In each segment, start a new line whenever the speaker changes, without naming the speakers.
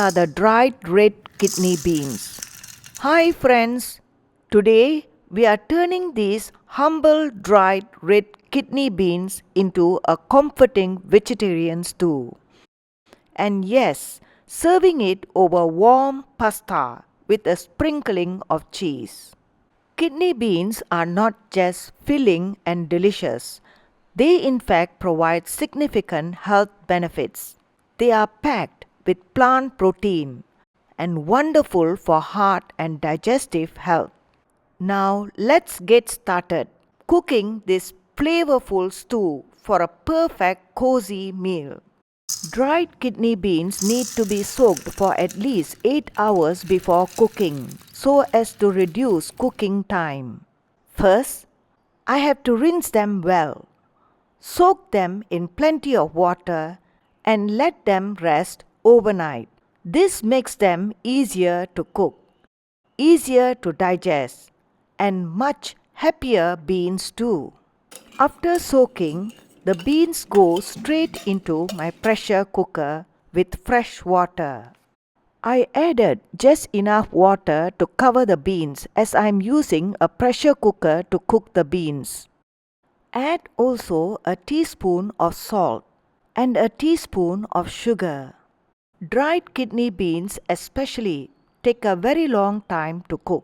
are the dried red kidney beans. Hi friends, today we are turning these humble dried red kidney beans into a comforting vegetarian stew. And yes, serving it over warm pasta with a sprinkling of cheese. Kidney beans are not just filling and delicious, they in fact provide significant health benefits. They are packed with plant protein and wonderful for heart and digestive health. Now let's get started cooking this flavorful stew for a perfect cozy meal. Dried kidney beans need to be soaked for at least 8 hours before cooking so as to reduce cooking time. First, I have to rinse them well. Soak them in plenty of water and let them rest overnight. This makes them easier to cook, easier to digest, and much happier beans too. After soaking, the beans go straight into my pressure cooker with fresh water. I added just enough water to cover the beans as I am using a pressure cooker to cook the beans. Add also a teaspoon of salt and a teaspoon of sugar. Dried kidney beans especially take a very long time to cook.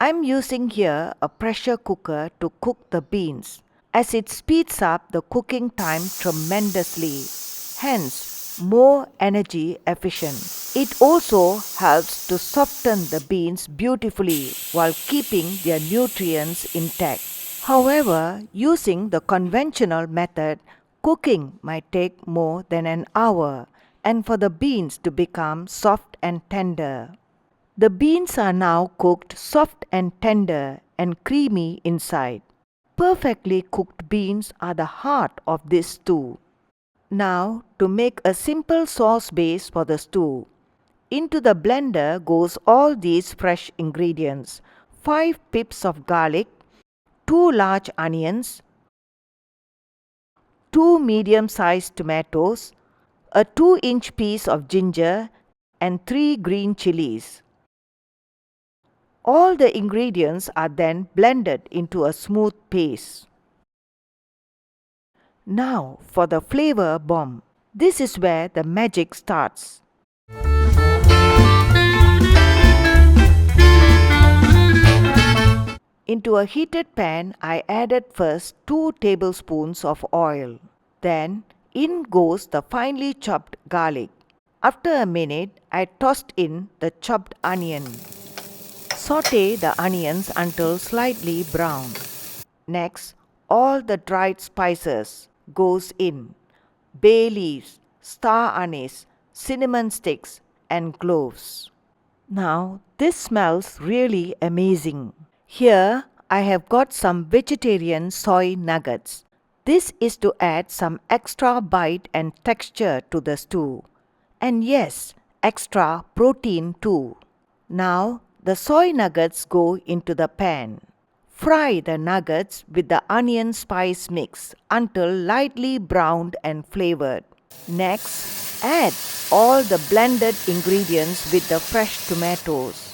I am using here a pressure cooker to cook the beans as it speeds up the cooking time tremendously, hence more energy efficient. It also helps to soften the beans beautifully while keeping their nutrients intact. However, using the conventional method, cooking might take more than an hour and for the beans to become soft and tender. The beans are now cooked soft and tender and creamy inside. Perfectly cooked beans are the heart of this stew. Now, to make a simple sauce base for the stew, into the blender goes all these fresh ingredients: 5 pips of garlic, 2 large onions, 2 medium-sized tomatoes, a 2-inch piece of ginger, and 3 green chilies. All the ingredients are then blended into a smooth paste. Now for the flavor bomb. This is where the magic starts. Into a heated pan, I added first 2 tablespoons of oil. Then in goes the finely chopped garlic. After a minute, I tossed in the chopped onion. Saute the onions until slightly brown. Next, all the dried spices goes in: bay leaves, star anise, cinnamon sticks, and cloves. Now this smells really amazing. Here I have got some vegetarian soy nuggets. This is to add some extra bite and texture to the stew. And yes, extra protein too. Now the soy nuggets go into the pan. Fry the nuggets with the onion spice mix until lightly browned and flavored. Next, add all the blended ingredients with the fresh tomatoes.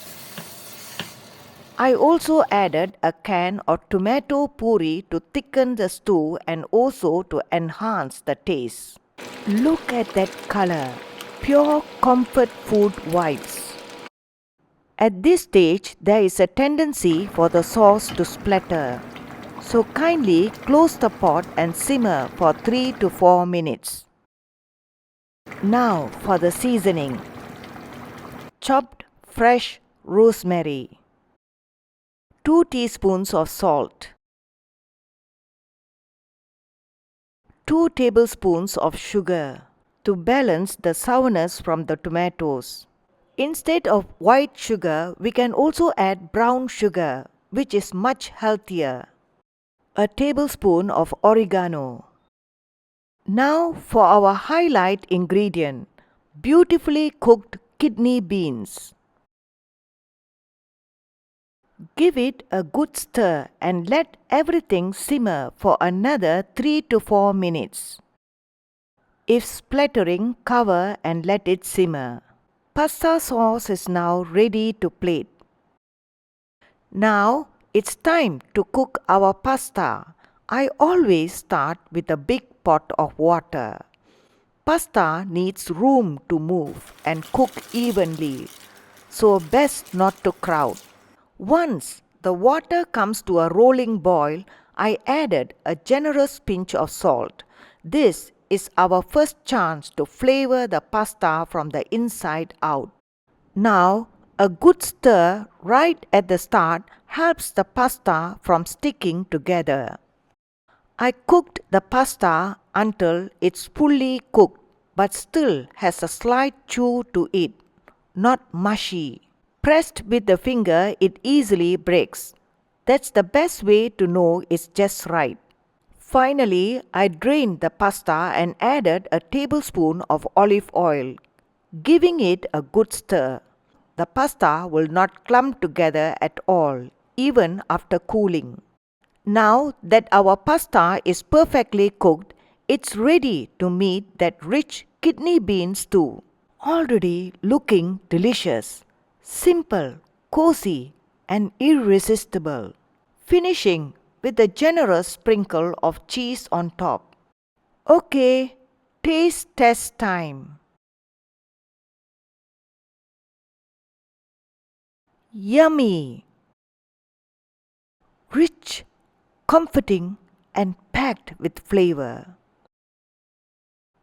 I also added a can of tomato puree to thicken the stew and also to enhance the taste. Look at that color, pure comfort food vibes. At this stage, there is a tendency for the sauce to splatter. So kindly close the pot and simmer for 3 to 4 minutes. Now for the seasoning. Chopped fresh rosemary, 2 teaspoons of salt, 2 tablespoons of sugar to balance the sourness from the tomatoes. Instead of white sugar, we can also add brown sugar, which is much healthier. A tablespoon of oregano. Now for our highlight ingredient, beautifully cooked kidney beans. Give it a good stir and let everything simmer for another 3 to 4 minutes. If splattering, cover and let it simmer. Pasta sauce is now ready to plate. Now it's time to cook our pasta. I always start with a big pot of water. Pasta needs room to move and cook evenly, so best not to crowd. Once the water comes to a rolling boil, I added a generous pinch of salt. This is our first chance to flavor the pasta from the inside out. Now, a good stir right at the start helps the pasta from sticking together. I cooked the pasta until it's fully cooked but still has a slight chew to it, not mushy. Pressed with the finger, it easily breaks. That's the best way to know it's just right. Finally, I drained the pasta and added a tablespoon of olive oil, giving it a good stir. The pasta will not clump together at all, even after cooling. Now that our pasta is perfectly cooked, it's ready to meet that rich kidney bean stew. Already looking delicious, simple, cozy, and irresistible. Finishing with a generous sprinkle of cheese on top. Okay, taste test time. Yummy! Rich, comforting, and packed with flavor.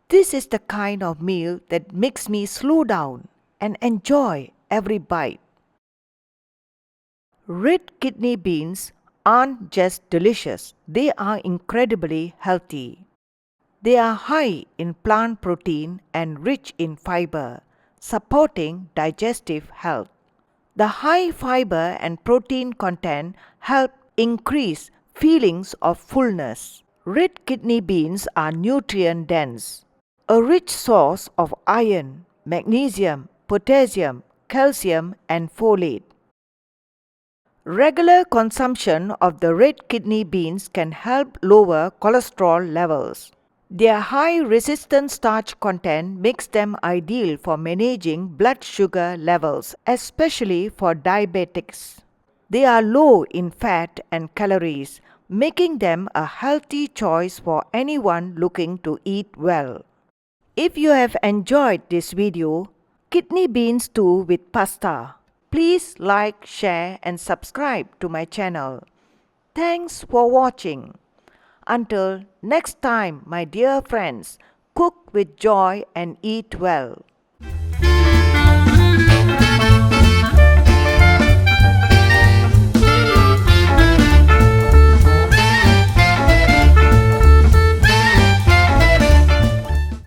This is the kind of meal that makes me slow down and enjoy every bite. Red kidney beans aren't just delicious, they are incredibly healthy. They are high in plant protein and rich in fiber, supporting digestive health. The high fiber and protein content help increase feelings of fullness. Red kidney beans are nutrient dense, a rich source of iron, magnesium, potassium, calcium, and folate. Regular consumption of the red kidney beans can help lower cholesterol levels. Their high resistant starch content makes them ideal for managing blood sugar levels, especially for diabetics. They are low in fat and calories, making them a healthy choice for anyone looking to eat well. If you have enjoyed this video, kidney beans stew with pasta, please like, share and subscribe to my channel. Thanks for watching. Until next time, my dear friends, cook with joy and eat well.